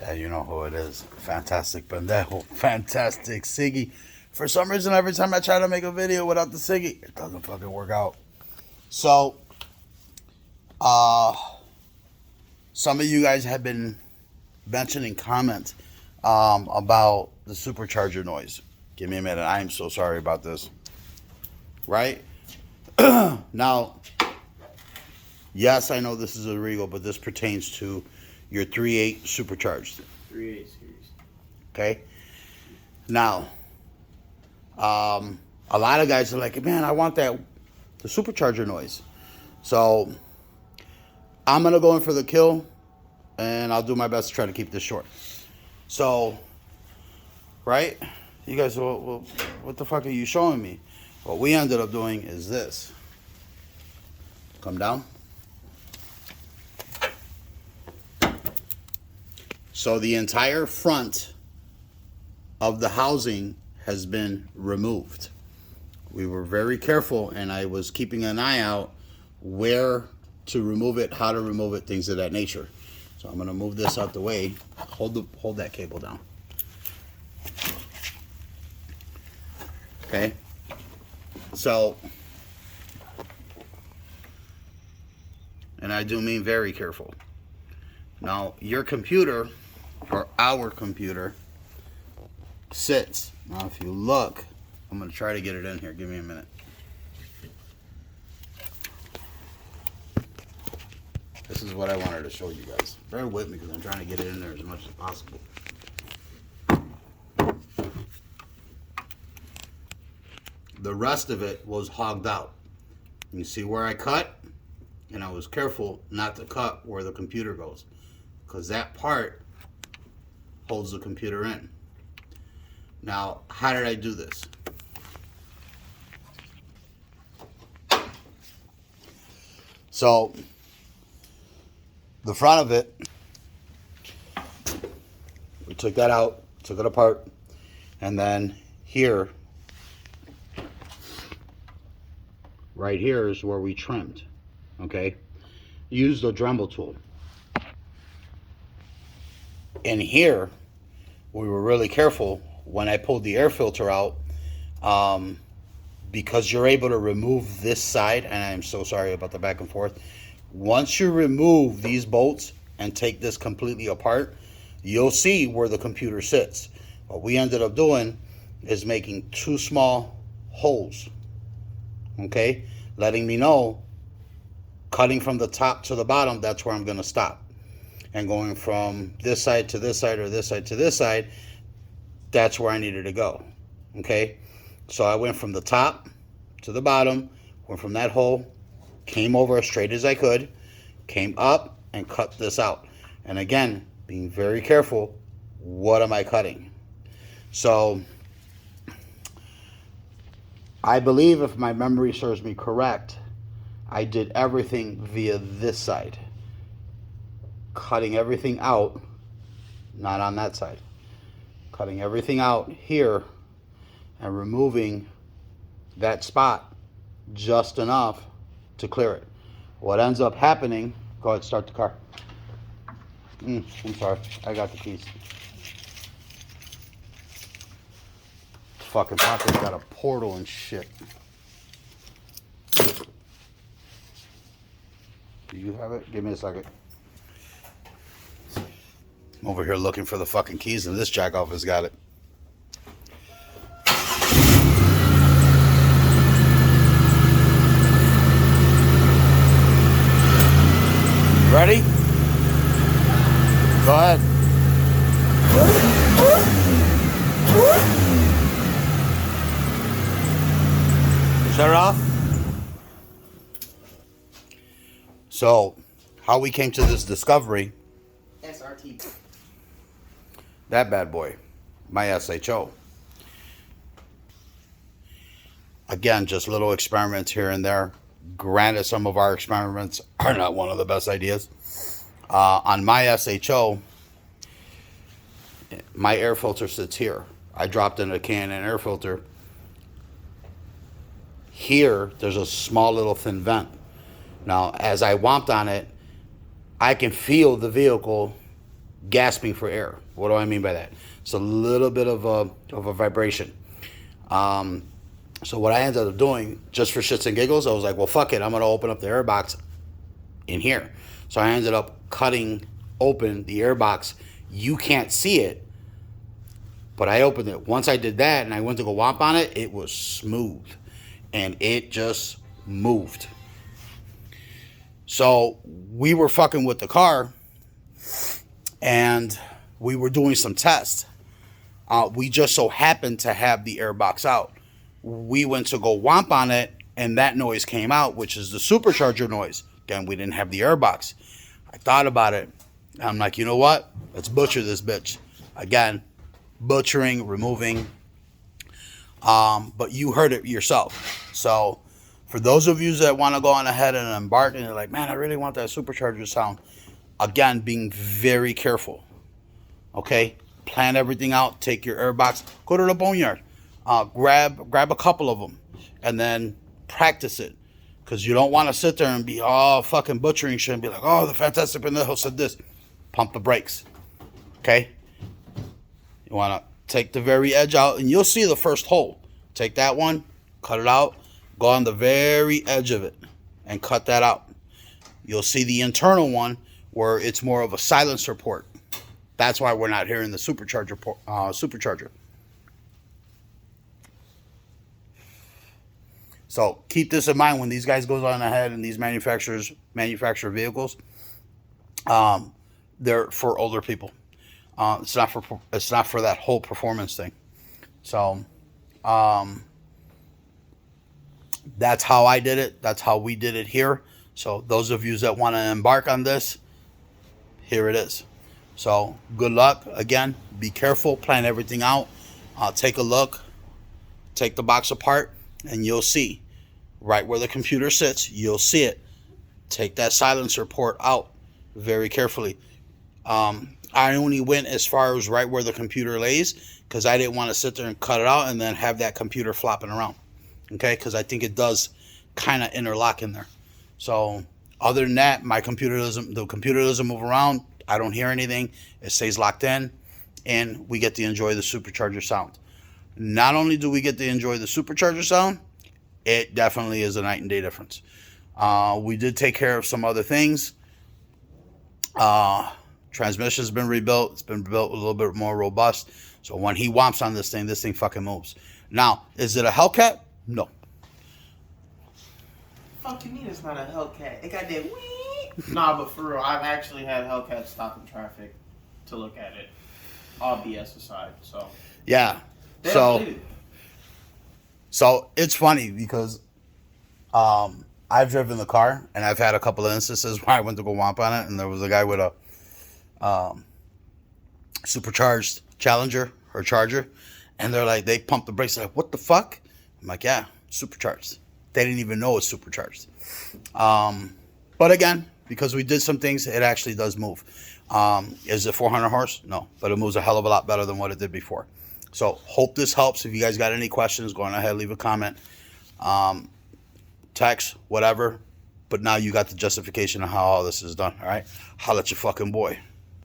Yeah, you know who it is. Fantastic Pendejo. Fantastic Siggy. For some reason, every time I try to make a video without the Siggy, it doesn't fucking work out. So, some of you guys have been mentioning comments about the supercharger noise. Give me a minute. I am so sorry about this. Right? Now, yes, I know this is illegal, but this pertains to your 3.8 supercharged. 3.8 series. Okay? Now, a lot of guys are like, man, I want the supercharger noise. So, I'm going to go in for the kill, and I'll do my best to try to keep this short. So, right? You guys, well, what the fuck are you showing me? What we ended up doing is this. Come down. So the entire front of the housing has been removed. We were very careful, and I was keeping an eye out where to remove it, how to remove it, things of that nature. So I'm going to move this out the way. Hold that cable down. Okay. So, and I do mean very careful. Now, your computer, or our computer, sits. Now, if you look, I'm going to try to get it in here. Give me a minute. This is what I wanted to show you guys. Bear with me because I'm trying to get it in there as much as possible. The rest of it was hogged out. You see where I cut? And I was careful not to cut where the computer goes, because that part holds the computer in. Now, how did I do this? So, the front of it, we took that out, took it apart, and then here, right here is where we trimmed, okay? Use the Dremel tool. In here, we were really careful when I pulled the air filter out, because you're able to remove this side, and I'm so sorry about the back and forth. Once you remove these bolts and take this completely apart, you'll see where the computer sits. What we ended up doing is making two small holes, okay, letting me know, cutting from the top to the bottom, that's where I'm going to stop. And going from this side to this side, or this side to this side, that's where I needed to go, okay? So I went from the top to the bottom, went from that hole, came over as straight as I could, came up and cut this out. And again, being very careful, what am I cutting? So I believe, if my memory serves me correct, I did everything via this side. Cutting everything out, not on that side. Cutting everything out here and removing that spot just enough to clear it. What ends up happening, go ahead, start the car. I'm sorry, I got the keys. Fucking pocket's got a portal and shit. Do you have it? Give me a second. I'm over here looking for the fucking keys, and this jackoff has got it. Ready? Go ahead. Shut it off. So, how we came to this discovery. SRT. That bad boy. My SHO. Again, just little experiments here and there. Granted, some of our experiments are not one of the best ideas. On my SHO, my air filter sits here. I dropped in a Canon air filter. Here, there's a small little thin vent. Now, as I womped on it, I can feel the vehicle gasping for air. What do I mean by that? It's a little bit of a vibration. So what I ended up doing, just for shits and giggles, I was like, well, fuck it. I'm going to open up the airbox in here. So I ended up cutting open the airbox. You can't see it, but I opened it. Once I did that and I went to go whomp on it, it was smooth. And it just moved. So we were fucking with the car and we were doing some tests. We just so happened to have the airbox out. We went to go whomp on it and that noise came out, which is the supercharger noise. Again, we didn't have the airbox. I thought about it. I'm like, you know what? Let's butcher this bitch. Again, butchering, removing. But you heard it yourself. So for those of you that want to go on ahead and embark and you're like, man, I really want that supercharger sound. Again, being very careful. Okay? Plan everything out. Take your airbox. Go to the boneyard. Grab a couple of them. And then practice it. Because you don't want to sit there and be all fucking butchering shit and be like, oh, the Fantastic Pendejo said this. Pump the brakes. Okay? You want to take the very edge out and you'll see the first hole. Take that one, cut it out, go on the very edge of it and cut that out. You'll see the internal one where it's more of a silencer port. That's why we're not hearing the supercharger. So keep this in mind when these guys goes on ahead and these manufacturers manufacture vehicles. They're for older people. It's not for that whole performance thing. So that's how I did it. That's how we did it here. So those of you that want to embark on this, here it is. So good luck. Again, be careful. Plan everything out. Take a look. Take the box apart and you'll see. Right where the computer sits, you'll see it. Take that silencer port out very carefully. I only went as far as right where the computer lays because I didn't want to sit there and cut it out and then have that computer flopping around. Okay, because I think it does kind of interlock in there. So other than that, the computer doesn't move around. I don't hear anything. It stays locked in, and we get to enjoy the supercharger sound. Not only do we get to enjoy the supercharger sound, it definitely is a night and day difference. We did take care of some other things. Transmission's been rebuilt. It's been built a little bit more robust. So when he whomps on this thing fucking moves. Now, is it a Hellcat? No. Fuck you mean it's not a Hellcat? It got that wee. Nah, but for real, I've actually had Hellcats stop in traffic to look at it. All BS aside, so. Yeah. So it's funny because I've driven the car and I've had a couple of instances where I went to go whomp on it and there was a guy with a supercharged Challenger or Charger and they're like, they pumped the brakes. They're like, what the fuck? I'm like, yeah, supercharged. They didn't even know it's supercharged. But again, because we did some things, it actually does move. Is it 400 horse? No, but it moves a hell of a lot better than what it did before. So hope this helps. If you guys got any questions, go on ahead, leave a comment, text, whatever. But now you got the justification of how all this is done. All right, holla at your fucking boy.